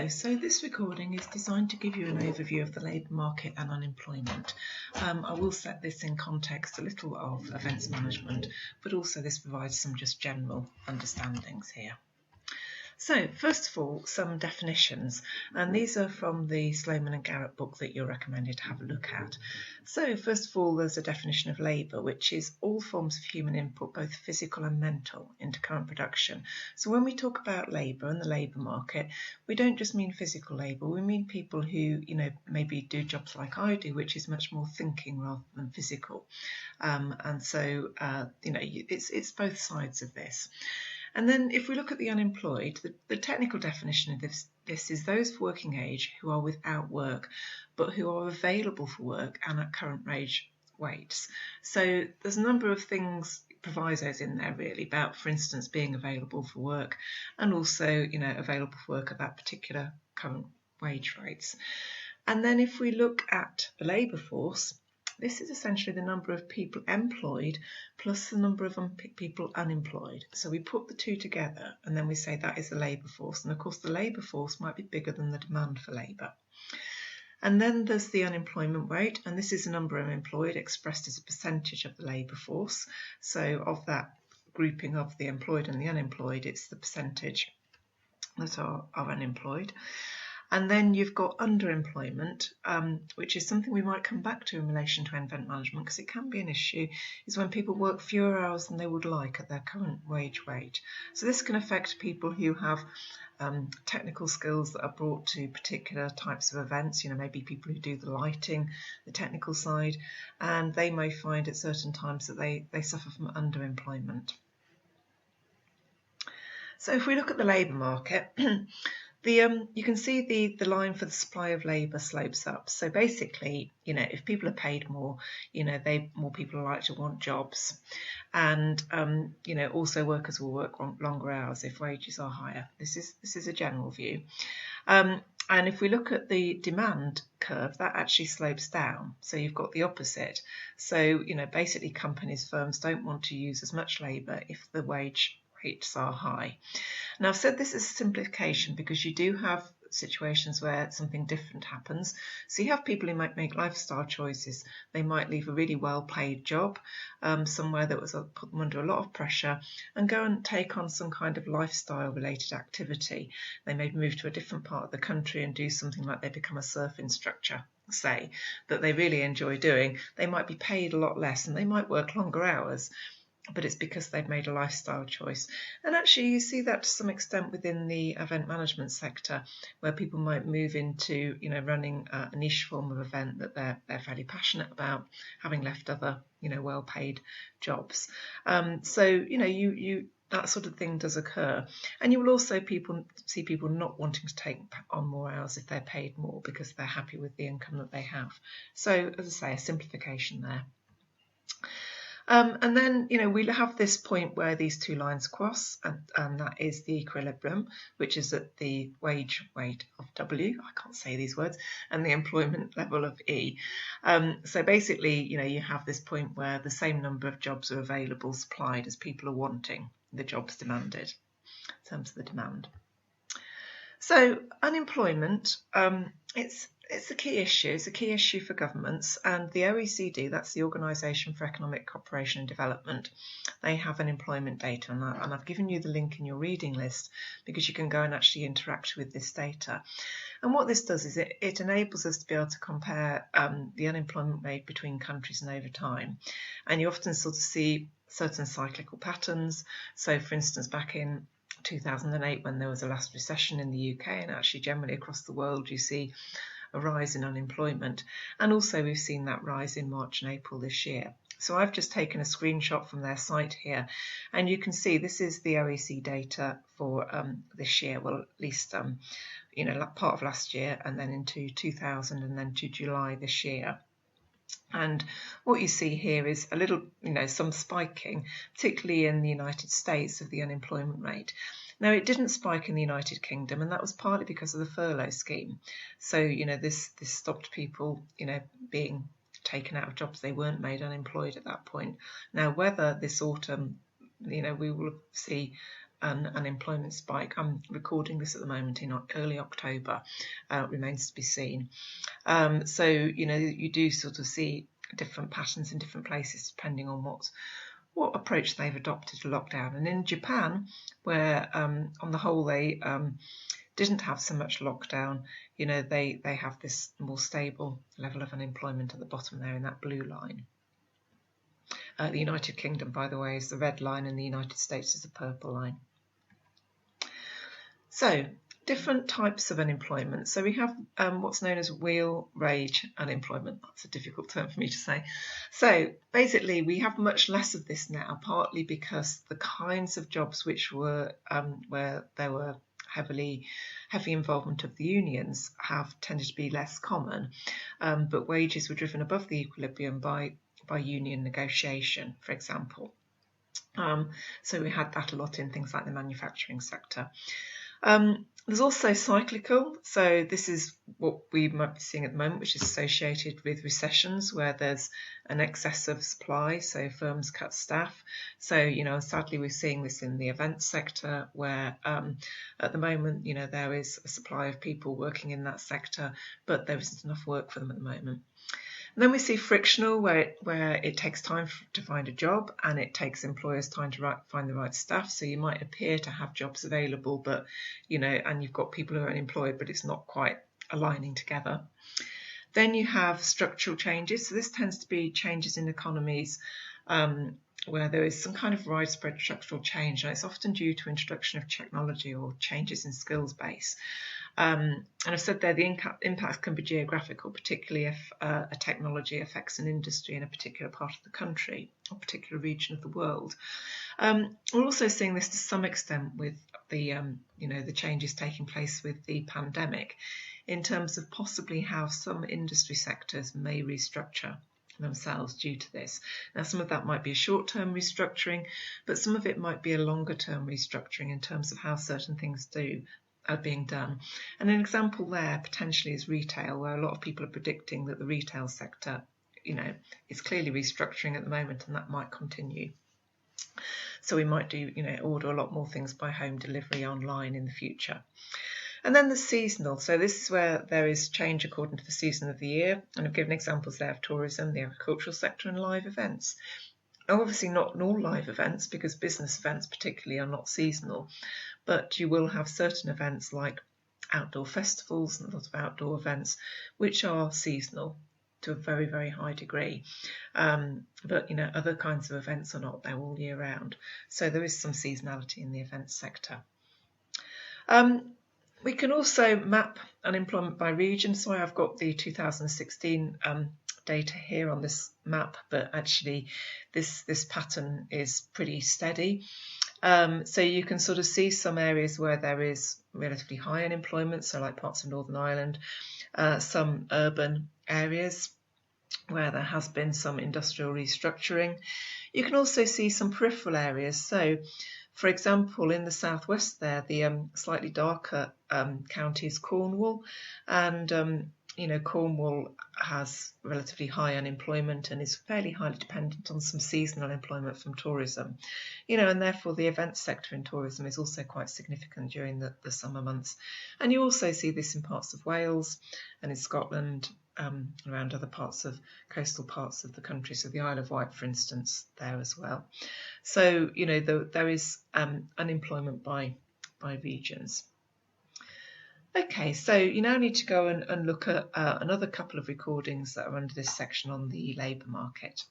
Hello, so this recording is designed to give you an overview of the labour market and unemployment. I will set this in context a little of events management, but also this provides some just general understandings here. So, first of all, some definitions, and these are from the Sloman and Garrett book that you're recommended to have a look at. So, first of all, there's a definition of labour, which is all forms of human input, both physical and mental, into current production. So, when we talk about labour and the labour market, we don't just mean physical labour, we mean people who, maybe do jobs like I do, which is much more thinking rather than physical. It's both sides of this. And then if we look at the unemployed, the technical definition of this is those of working age who are without work, but who are available for work and at current wage rates. So there's a number of provisos in there really about, for instance, being available for work and also, available for work at that particular current wage rates. And then if we look at the labour force, this is essentially the number of people employed plus the number of people unemployed. So we put the two together and then we say that is the labour force. And of course the labour force might be bigger than the demand for labour. And then there's the unemployment rate, and this is the number of employed expressed as a percentage of the labour force. So of that grouping of the employed and the unemployed, it's the percentage that are unemployed. And then you've got underemployment, which is something we might come back to in relation to event management because it can be an issue, is when people work fewer hours than they would like at their current wage rate. So this can affect people who have technical skills that are brought to particular types of events, maybe people who do the lighting, the technical side, and they may find at certain times that they suffer from underemployment. So if we look at the labour market, you can see the line for the supply of labour slopes up. So basically, if people are paid more, more people are likely to want jobs. And, also workers will work longer hours if wages are higher. This is a general view. And if we look at the demand curve, that actually slopes down. So you've got the opposite. So, basically companies, firms don't want to use as much labour if the wage rates are high. Now, I've said this as a simplification because you do have situations where something different happens. So you have people who might make lifestyle choices. They might leave a really well-paid job somewhere that was put them under a lot of pressure and go and take on some kind of lifestyle-related activity. They may move to a different part of the country and do something like they become a surf instructor, say, that they really enjoy doing. They might be paid a lot less and they might work longer hours, but it's because they've made a lifestyle choice. And actually you see that to some extent within the event management sector, where people might move into, running a niche form of event that they're fairly passionate about, having left other, well-paid jobs. That sort of thing does occur. And you will also see people not wanting to take on more hours if they're paid more because they're happy with the income that they have. So, as I say, a simplification there. And then, we'll have this point where these two lines cross, and that is the equilibrium, which is at the wage rate of W, I can't say these words, and the employment level of E. So basically, you have this point where the same number of jobs are available, supplied, as people are wanting the jobs demanded, in terms of the demand. So unemployment, it's a key issue. It's a key issue for governments, and the OECD, that's the Organisation for Economic Cooperation and Development, they have unemployment data, and I've given you the link in your reading list because you can go and actually interact with this data. And what this does is it enables us to be able to compare the unemployment rate between countries and over time. And you often sort of see certain cyclical patterns. So, for instance, back in 2008, when there was a last recession in the UK and actually generally across the world, you see a rise in unemployment, and also we've seen that rise in March and April this year. So I've just taken a screenshot from their site here, and you can see this is the OECD data for this year, well, at least part of last year, and then into 2000 and then to July this year. And what you see here is a little, some spiking, particularly in the United States, of the unemployment rate. Now, it didn't spike in the United Kingdom, and that was partly because of the furlough scheme. So, this stopped people, being taken out of jobs. They weren't made unemployed at that point. Now, whether this autumn, we will see an unemployment spike. I'm recording this at the moment in early October. Remains to be seen. So, you do sort of see different patterns in different places depending on what approach they've adopted to lockdown. And in Japan, where on the whole they didn't have so much lockdown, they have this more stable level of unemployment at the bottom there in that blue line. The United Kingdom, by the way, is the red line, and the United States is the purple line. So, different types of unemployment. So we have what's known as real wage unemployment. That's a difficult term for me to say. So basically we have much less of this now, partly because the kinds of jobs which were where there were heavy involvement of the unions have tended to be less common, but wages were driven above the equilibrium by union negotiation, for example. So we had that a lot in things like the manufacturing sector. There's also cyclical, so this is what we might be seeing at the moment, which is associated with recessions where there's an excess of supply, so firms cut staff. So, sadly we're seeing this in the events sector where at the moment, there is a supply of people working in that sector, but there isn't enough work for them at the moment. And then we see frictional, where it takes time to find a job and it takes employers time to find the right staff. So you might appear to have jobs available, but, and you've got people who are unemployed, but it's not quite aligning together. Then you have structural changes. So this tends to be changes in economies where there is some kind of widespread structural change. And it's often due to introduction of technology or changes in skills base. And I've said there the impact can be geographical, particularly if a technology affects an industry in a particular part of the country or particular region of the world. We're also seeing this to some extent with the the changes taking place with the pandemic, in terms of possibly how some industry sectors may restructure themselves due to this. Now, some of that might be a short-term restructuring, but some of it might be a longer-term restructuring in terms of how certain things are being done. And an example there potentially is retail, where a lot of people are predicting that the retail sector, is clearly restructuring at the moment, and that might continue. So we might do, order a lot more things by home delivery online in the future. And then the seasonal. So this is where there is change according to the season of the year. And I've given examples there of tourism, the agricultural sector, and live events. Now, obviously not all live events, because business events particularly are not seasonal, but you will have certain events like outdoor festivals and a lot of outdoor events which are seasonal to a very, very high degree. But other kinds of events are not, they're all year round. So there is some seasonality in the events sector. We can also map unemployment by region. So I've got the 2016 data here on this map, but actually this pattern is pretty steady. So you can sort of see some areas where there is relatively high unemployment, so like parts of Northern Ireland, some urban areas where there has been some industrial restructuring. You can also see some peripheral areas. So, for example, in the southwest there, the slightly darker county is Cornwall, and Cornwall has relatively high unemployment and is fairly highly dependent on some seasonal employment from tourism, and therefore the events sector in tourism is also quite significant during the summer months. And you also see this in parts of Wales and in Scotland, around other coastal parts of the country, so the Isle of Wight, for instance, there as well. So, there is unemployment by regions. Okay, so you now need to go and look at another couple of recordings that are under this section on the labour market.